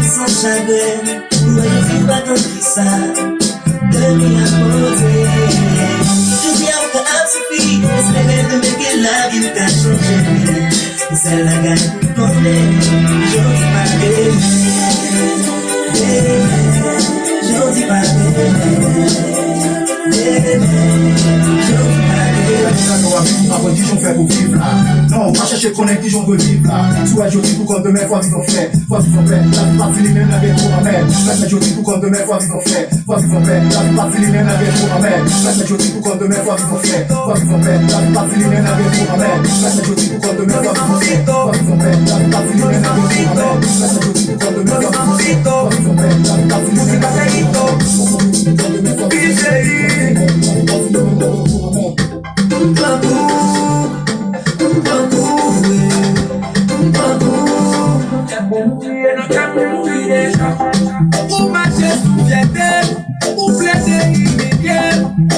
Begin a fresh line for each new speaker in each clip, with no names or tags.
Sans chagrin, où est-ce pas tant que ça, de m'y apporter. Je dis à Sophie, espérer de me que la vie t'a changé. C'est la gagne qu'on est, j'ose pas j'ose pas
après qui j'en fais pour vivre là. Non, pas chercher connaître qui j'en veux vivre là. Soit je dis tout comme demain, fois vivre fait. Fois vivre fait, la vie pas finie même la vie pour ma mère. Mais je dis tout comme demain, fois vivre fait. Fois vivre fait, la vie pas finie même la vie pour ma mère. Mais je dis tout comme demain, fois vivre fait. Fois vivre fait, la vie pas finie même la vie pour ma mère. Mais je dis tout comme demain, fois vivre fait. Fois vivre fait, la vie pas finie même la vie pour ma mère. Mais je dis tout comme demain, fois vivre fait. Fois vivre fait, la vie pas finie même la vie pour ma
Pour marcher sous fierté, pour plaider immédiat,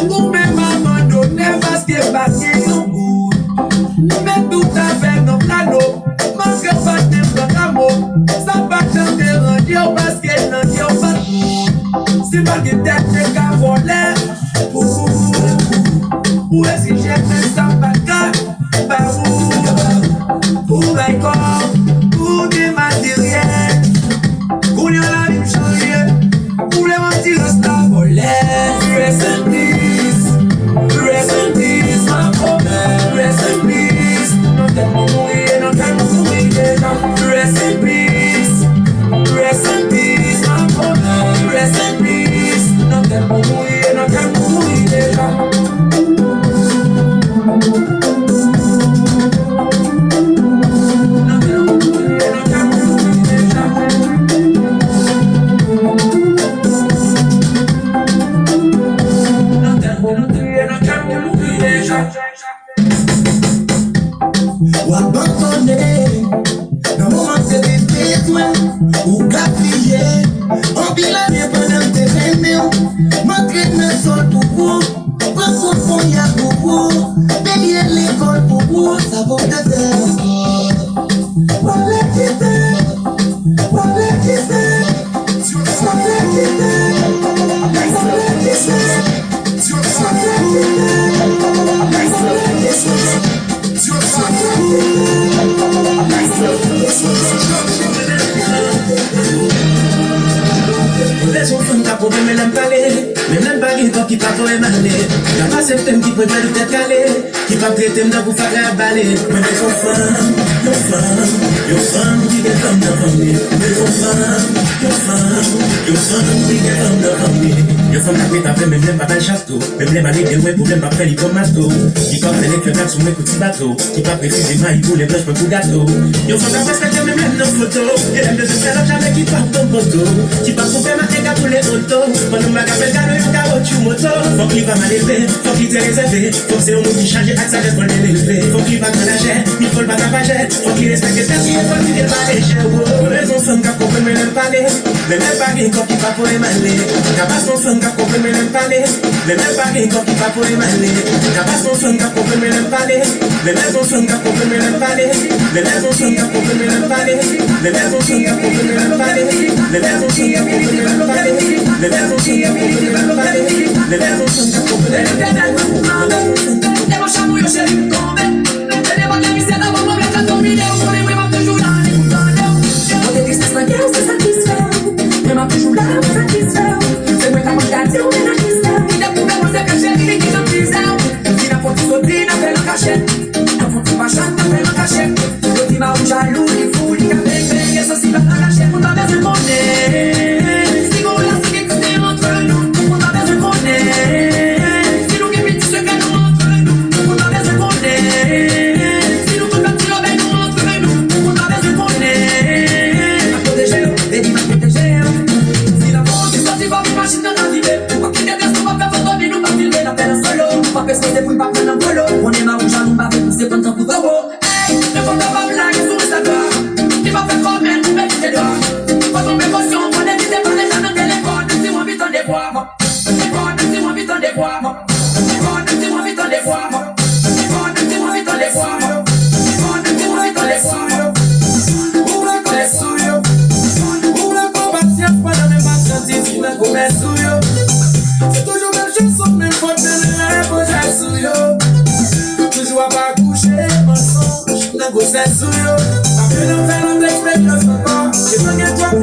pour même abandonner parce que passer son goût. Mais tout avec nos canaux, manque pas de l'amour, ça va chanter rendu parce qu'elle n'en dit pas tout. C'est pas que t'es qu'à voler, où est-ce que j'ai fait ça pas par où, pour un corps, pour des matériels. Pour la vie changer, pour les mentir resta voler. Rest in peace, ma promesse. Rest in peace, non t'aimes mourir déjà. Rest in peace, ma promesse. Rest in peace, non t'aimes mourir déjà.
Ou abandonner, dans le moment de besoin, ou gaspiller, en bilan, pendant tes réunions, m'entraîner seul pour vous, prendre fond, y'a pour vous, payer l'école pour vous, ça vaut des heures. Voilà qui
les enfants t'as problème mais l'aime parler. Même l'aime parler quand qui pas pour émaner. Y'a pas certains qui préfèrent le tête calé, qui pas traiter m'dans pour faire la balai. Mais les enfants, your femme, qui get from the family. Les enfants, your femme, qui get from the family. Your femme n'a pas fait même l'aime pas dans le château. Même l'aime aller de ouais pour l'aime pas faire les tomatos. Qui pas faire les feux sur mes petits bateaux. Qui pas précisément il pour les blanches pour gâteau. Your femme n'a pas respecté même l'aime nos photos. Et l'aime de se faire jamais qui part ton poteau. Qui pas pour faire ma tête pour les autos. Pendant ma gapelle gare yon caoutchouc moto. Faut qu'il va mal élevé, faut qu'il t'ait réservé. Faut que c'est un mot qui change et que ça reste pour l'élever. Faut qu'il va dans la jet, il faut le battre à paget. Faut qu'il respecte les personnes, il faut qu'il ne pas léger. Les enfants qui comprennent mais n'aiment parler. Les mêmes parler quand il va pour émaner. Capaz son femme qui comprennent mais n'aiment parler. Les mêmes parler quand il va pour émaner. Capaz son femme qui comprennent mais n'aiment parler. Les mêmes enfants qui comprennent mais n'aiment parler. Les mêmes enfants qui comprennent mais n'aiment parler. Les mêmes enfants qui comprennent mais n'aiment parler. Les mêmes enfants qui comprennent mais n'aiment parler. Les mêmes enfants qui comprennent mais n'aiment parler. Les mêmes enfants qui comprennent mais n'aiment parler.
Devo chamar o cheiro de comer. Leva a camiseta, vou completar tua milha. Eu lembro uma vez jurar, nem mudando. Vou ter tristeza, não quero ser satisfeito. Lembra uma vez jurar, não satisfeito. Você aguenta mais eu me naquisão. E depois pra você cachê, que ninguém não quiser. Tira foto sobrina, pela cachê. Não foto baixada, pela cachê. Eu tive um jalo de fúria, bem, essa se vai na cachê, por talvez eu conheça. Segura, assim que tem outro ano, por talvez eu conheça. Pessoas depois pra não colou. On est marrou, j'allume ma vie, c'est pas tant pour d'abord. Hey, ne faut pas blaguer sur Instagram. Tu vas faire comment, tu mets tes doigts. Quand on met caution, on est vite par les gens dans le téléphone. Si on vit en déboire, si on vit en déboire, si on vit en déboire, si on vit en déboire, si on vit en déboire.
go sous yo. Parce que nous faisons l'expérience encore. J'ai pas gagné trop